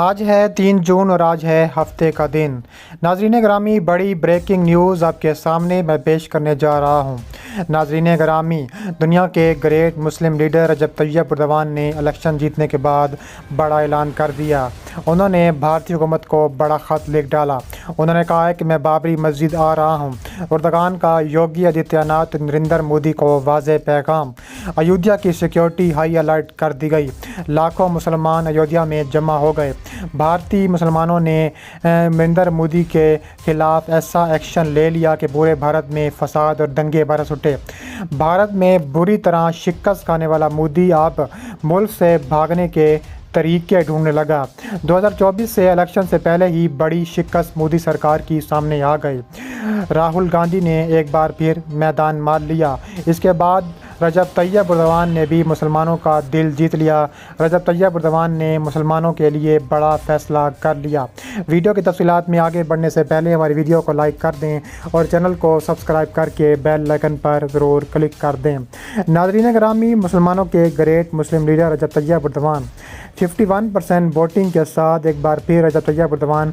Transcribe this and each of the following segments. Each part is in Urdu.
آج ہے 3 جون اور آج ہے ہفتے کا دن۔ ناظرین گرامی، بڑی بریکنگ نیوز آپ کے سامنے میں پیش کرنے جا رہا ہوں۔ ناظرین گرامی، دنیا کے گریٹ مسلم لیڈر رجب طیب اردوان نے الیکشن جیتنے کے بعد بڑا اعلان کر دیا۔ انہوں نے بھارتی حکومت کو بڑا خط لکھ ڈالا۔ انہوں نے کہا ہے کہ میں بابری مسجد آ رہا ہوں۔ اردوان کا یوگی آدتیہ ناتھ نریندر مودی کو واضح پیغام۔ ایودھیا کی سیکیورٹی ہائی الرٹ کر دی گئی۔ لاکھوں مسلمان ایودھیا میں جمع ہو گئے۔ بھارتی مسلمانوں نے نریندر مودی کے خلاف ایسا ایکشن لے لیا کہ پورے بھارت میں فساد اور دنگے برس اٹھے۔ بھارت میں بری طرح شکست کھانے والا مودی اب ملک سے بھاگنے کے طریقے ڈھونڈنے لگا۔ 2024 سے الیکشن سے پہلے ہی بڑی شکست مودی سرکار کی سامنے آ گئی۔ راہل گاندھی نے ایک بار پھر میدان مار لیا۔ اس کے بعد رجب طیب اردوان نے بھی مسلمانوں کا دل جیت لیا۔ رجب طیب اردوان نے مسلمانوں کے لیے بڑا فیصلہ کر لیا۔ ویڈیو کی تفصیلات میں آگے بڑھنے سے پہلے ہماری ویڈیو کو لائک کر دیں اور چینل کو سبسکرائب کر کے بیل آئیکن پر ضرور کلک کر دیں۔ ناظرین گرامی، مسلمانوں کے گریٹ مسلم لیڈر رجب طیب اردوان 51% ووٹنگ کے ساتھ ایک بار پھر رجب طیب اردوان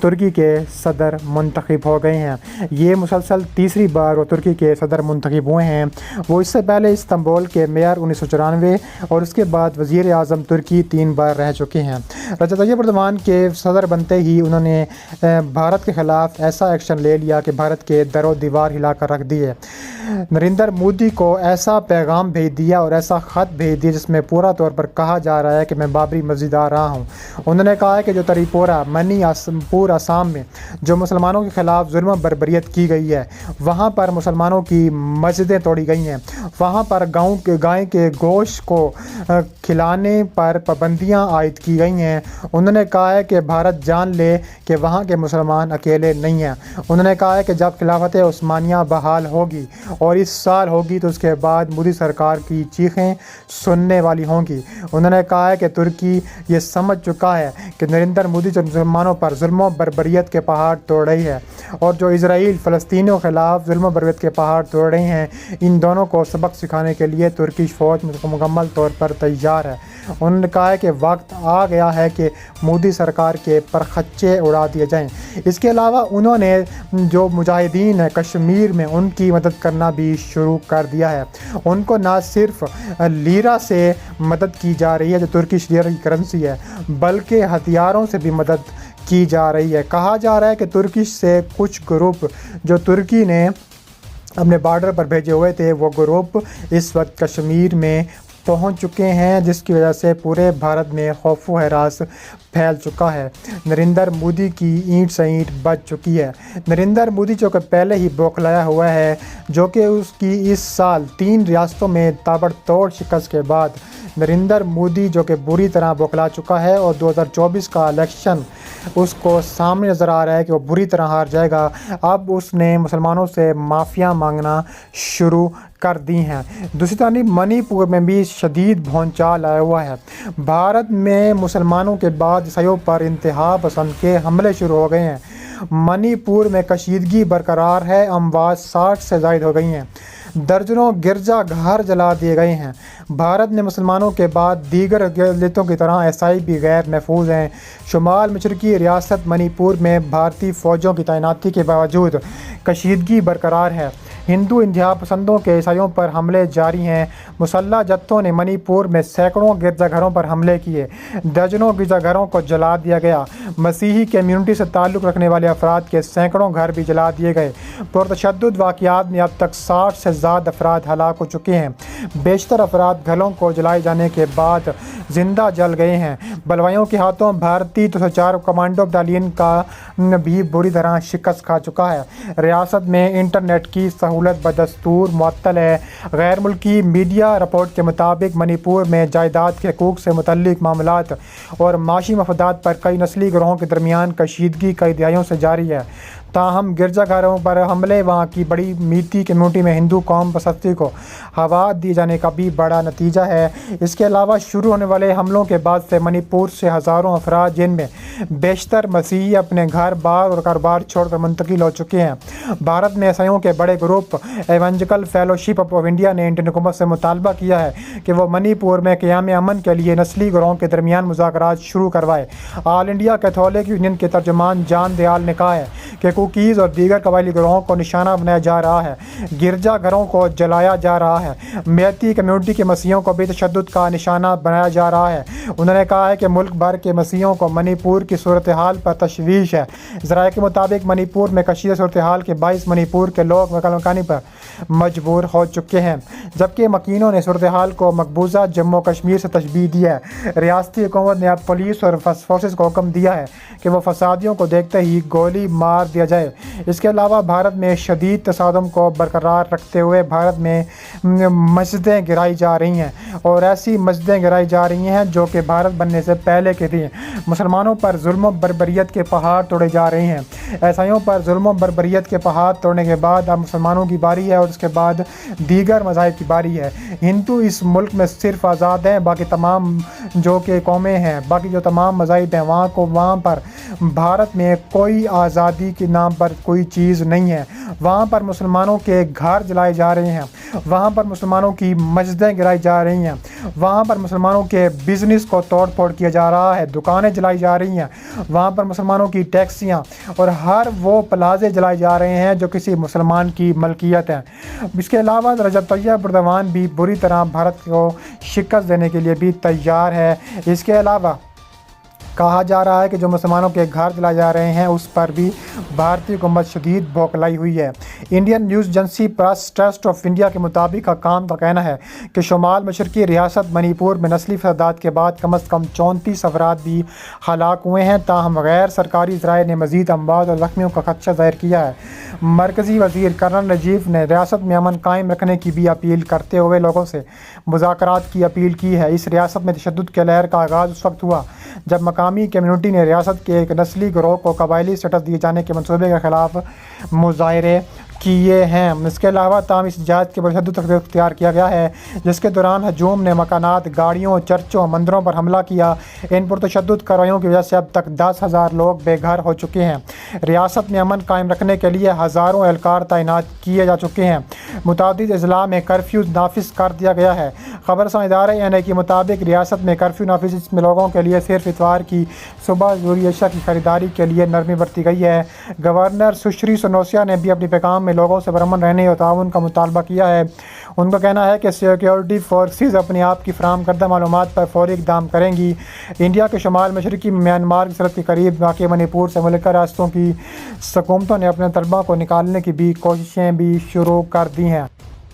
ترکی کے صدر منتخب ہو گئے ہیں۔ یہ مسلسل تیسری بار وہ ترکی کے صدر منتخب ہوئے ہیں۔ وہ اس سے پہلے استنبول کے میئر 1994 اور اس کے بعد وزیر اعظم ترکی 3 بار رہ چکے ہیں۔ رجب طیب اردوان کے صدر بنتے ہی انہوں نے بھارت کے خلاف ایسا ایکشن لے لیا کہ بھارت کے در و دیوار ہلا کر رکھ دیے۔ نریندر مودی کو ایسا پیغام بھیج دیا اور ایسا خط بھیج دیا جس میں پورا طور پر کہا جا رہا ہے کہ میں بابری مسجد آ رہا ہوں۔ انہوں نے کہا ہے کہ جو تریپورہ منی پور آسام میں جو مسلمانوں کے خلاف ظلم و بربریت کی گئی ہے، وہاں پر مسلمانوں کی مسجدیں توڑی گئی ہیں، وہاں پر گائے کے گوشت کو کھلانے پر پابندیاں عائد کی گئی ہیں۔ انہوں نے کہا ہے کہ بھارت جان لے کہ وہاں کے مسلمان اکیلے نہیں ہیں۔ انہوں نے کہا ہے کہ جب خلافت عثمانیہ بحال ہوگی اور اس سال ہوگی تو اس کے بعد مودی سرکار کی چیخیں سننے والی ہوں گی۔ انہوں نے کہا ہے کہ ترکی یہ سمجھ چکا ہے کہ نریندر مودی جو مسلمانوں پر ظلم و بربریت کے پہاڑ توڑ رہی ہے اور جو اسرائیل فلسطینیوں کے خلاف ظلم و بربریت کے پہاڑ توڑ رہے ہیں، ان دونوں کو سبق سکھانے کے لیے ترکش فوج مکمل طور پر تیار ہے۔ انہوں نے کہا ہے کہ وقت آ گیا ہے کہ مودی سرکار کے پرخچے اڑا دیے جائیں۔ اس کے علاوہ انہوں نے جو مجاہدین ہیں کشمیر میں، ان کی مدد کرنا بھی شروع کر دیا ہے۔ ان کو نہ صرف لیرا سے مدد کی جا رہی ہے جو ترکش لیرا کی کرنسی ہے، بلکہ ہتھیاروں سے بھی مدد کی جا رہی ہے۔ کہا جا رہا ہے کہ ترکش سے کچھ گروپ جو ترکی نے اپنے بارڈر پر بھیجے ہوئے تھے، وہ گروپ اس وقت کشمیر میں پہنچ چکے ہیں، جس کی وجہ سے پورے بھارت میں خوف و ہراس پھیل چکا ہے۔ نریندر مودی کی اینٹ سے اینٹ بچ چکی ہے۔ نریندر مودی جو کہ پہلے ہی بوکھلایا ہوا ہے، جو کہ اس کی اس سال 3 ریاستوں میں تابڑ توڑ شکست کے بعد نریندر مودی جو کہ بری طرح بوکھلا چکا ہے اور 2024 کا الیکشن اس کو سامنے نظر آ رہا ہے کہ وہ بری طرح ہار جائے گا۔ اب اس نے مسلمانوں سے معافیاں مانگنا شروع کر دی ہیں۔ دوسری طرف منی پور میں بھی شدید بھونچال آیا ہوا ہے۔ بھارت میں مسلمانوں کے بعد عیسائیوں پر انتہا پسند کے حملے شروع ہو گئے ہیں۔ منی پور میں کشیدگی برقرار ہے، اموات 60 سے زائد ہو گئی ہیں، درجنوں گرجا گھر جلا دیے گئے ہیں۔ بھارت میں مسلمانوں کے بعد دیگر اقلیتوں کی طرح عیسائی بھی غیر محفوظ ہیں۔ شمال مشرقی ریاست منی پور میں بھارتی فوجوں کی تعیناتی کے باوجود کشیدگی برقرار ہے۔ ہندو انتہا پسندوں کے عیسائیوں پر حملے جاری ہیں۔ مسلح جتھوں نے منی پور میں سینکڑوں گرجا گھروں پر حملے کیے، درجنوں گرجا گھروں کو جلا دیا گیا۔ مسیحی کمیونٹی سے تعلق رکھنے والے افراد کے سینکڑوں گھر بھی جلا دیے گئے۔ پرتشدد واقعات میں اب تک 60 سے زیادہ افراد ہلاک ہو چکے ہیں۔ بیشتر افراد گھروں کو جلائے جانے کے بعد زندہ جل گئے ہیں۔ بلوائیوں کے ہاتھوں بھارتی 204 کمانڈو بٹالین کا بھی بری طرح شکست کھا چکا ہے۔ ریاست میں انٹرنیٹ کی سہولت بدستور معطل ہے۔ غیر ملکی میڈیا رپورٹ کے مطابق منی پور میں جائیداد کے حقوق سے متعلق معاملات اور معاشی مفادات پر کئی نسلی گروہوں کے درمیان کشیدگی کئی دہائیوں سے جاری ہے۔ تاہم گرجا گھروں پر حملے وہاں کی بڑی میتی کمیونٹی میں ہندو قوم پرستی کو ہوا دی جانے کا بھی بڑا نتیجہ ہے۔ اس کے علاوہ شروع ہونے والے حملوں کے بعد سے منی پور سے ہزاروں افراد جن میں بیشتر مسیحی اپنے گھر بار اور کاروبار چھوڑ کر منتقل ہو چکے ہیں۔ بھارت میں عیسائیوں کے بڑے گروپ ایونجیکل فیلوشپ آف انڈیا نے انڈین حکومت سے مطالبہ کیا ہے کہ وہ منی پور میں قیام امن کے لیے نسلی گروہوں کے درمیان مذاکرات شروع کروائے۔ آل انڈیا کیتھولک یونین کے ترجمان جان دیال نے کہا ہے کہ کوکیز اور دیگر قبائلی گروہوں کو نشانہ بنایا جا رہا ہے، گرجا گھروں کو جلایا جا رہا ہے، میتی کمیونٹی کے مسیحیوں کو بھی تشدد کا نشانہ بنایا جا رہا ہے۔ انہوں نے کہا ہے کہ ملک بھر کے مسیحیوں کو منی پور کی صورتحال پر تشویش ہے۔ ذرائع کے مطابق منی پور میں کشیدہ صورتحال کے باعث منی پور کے لوگ مکانی پر مجبور ہو چکے ہیں، جبکہ مکینوں نے صورتحال کو مقبوضہ جموں کشمیر سے تشبیہ دی ہے۔ ریاستی حکومت نے اب پولیس اور فورسز کو حکم دیا ہے کہ وہ فسادیوں کو دیکھتے ہی گولی مار دیا جائے۔ اس کے علاوہ بھارت میں شدید تصادم کو برقرار رکھتے ہوئے بھارت میں مسجدیں گرائی جا رہی ہیں اور ایسی مسجدیں گرائی جا رہی ہیں جو کہ بھارت بننے سے پہلے کی تھیں۔ مسلمانوں پر ظلم و بربریت کے پہاڑ توڑے جا رہے ہیں۔ عیسائیوں پر ظلم و بربریت کے پہاڑ توڑنے کے بعد اب مسلمانوں کی باری ہے اور اس کے بعد دیگر مذاہب کی باری ہے۔ ہندو اس ملک میں صرف آزاد ہیں، باقی تمام جو کہ قومیں ہیں، باقی جو تمام مذاہب ہیں وہاں پر بھارت میں کوئی آزادی کے نام پر کوئی چیز نہیں ہے۔ وہاں پر مسلمانوں کے گھر جلائے جا رہے ہیں، وہاں پر مسلمانوں کی مسجدیں گرائی جا رہی ہیں، وہاں پر مسلمانوں کے بزنس کو توڑ پھوڑ کیا جا رہا ہے، دکانیں جلائی جا رہی ہیں، وہاں پر مسلمانوں کی ٹیکسیاں اور ہر وہ پلازے جلائے جا رہے ہیں جو کسی مسلمان کی ملکیت ہیں۔ اس کے علاوہ رجب طیب اردوان بھی بری طرح بھارت کو شکست دینے کے لیے بھی تیار ہے۔ اس کے علاوہ کہا جا رہا ہے کہ جو مسلمانوں کے گھر جلائے جا رہے ہیں اس پر بھی بھارتی حکومت شدید بھوکلائی ہوئی ہے۔ Indian news agency press trust of India کے مطابق حکام کا کہنا ہے کہ شمال مشرقی ریاست منی پور میں نسلی فسادات کے بعد کم از کم 34 افراد بھی ہلاک ہوئے ہیں، تاہم غیر سرکاری ذرائع نے مزید اموات اور زخمیوں کا خدشہ ظاہر کیا ہے۔ مرکزی وزیر کرنل رجیو نے ریاست میں امن قائم رکھنے کی بھی اپیل کرتے ہوئے لوگوں سے مذاکرات کی اپیل کی ہے۔ اس ریاست میں تشدد کے لہر کا آغاز اس وقت ہوا جب مقامی کمیونٹی نے ریاست کے ایک نسلی گروہ کو قبائلی اسٹیٹس دیے جانے کے منصوبے کے خلاف مظاہرے کیے ہیں۔ اس کے علاوہ تاہم اس جہاد کے بشدت اختیار کیا گیا ہے جس کے دوران ہجوم نے مکانات، گاڑیوں، چرچوں، مندروں پر حملہ کیا۔ ان پرتشدد کارروائیوں کی وجہ سے اب تک 10,000 لوگ بے گھر ہو چکے ہیں۔ ریاست میں امن قائم رکھنے کے لیے ہزاروں اہلکار تعینات کیے جا چکے ہیں۔ متعدد اضلاع میں کرفیو نافذ کر دیا گیا ہے۔ خبررساں ادارے این کے مطابق ریاست میں کرفیو نافذ اس میں لوگوں کے لیے صرف اتوار کی صبح ضروری اشیاء کی خریداری کے لیے نرمی برتی گئی ہے۔ گورنر سشری سنوسیا نے بھی اپنے پیغام میں لوگوں سے پرامن رہنے اور تعاون کا مطالبہ کیا ہے۔ ان کا کہنا ہے کہ سیکیورٹی فورسز اپنے آپ کی فراہم کردہ معلومات پر فوری اقدام کریں گی۔ انڈیا کے شمال مشرقی میانمار کی سرحد کے قریب واقع منی پور سے ملکہ ریاستوں کی حکومتوں نے اپنے طلبہ کو نکالنے کی بھی کوششیں بھی شروع کر دی ہیں۔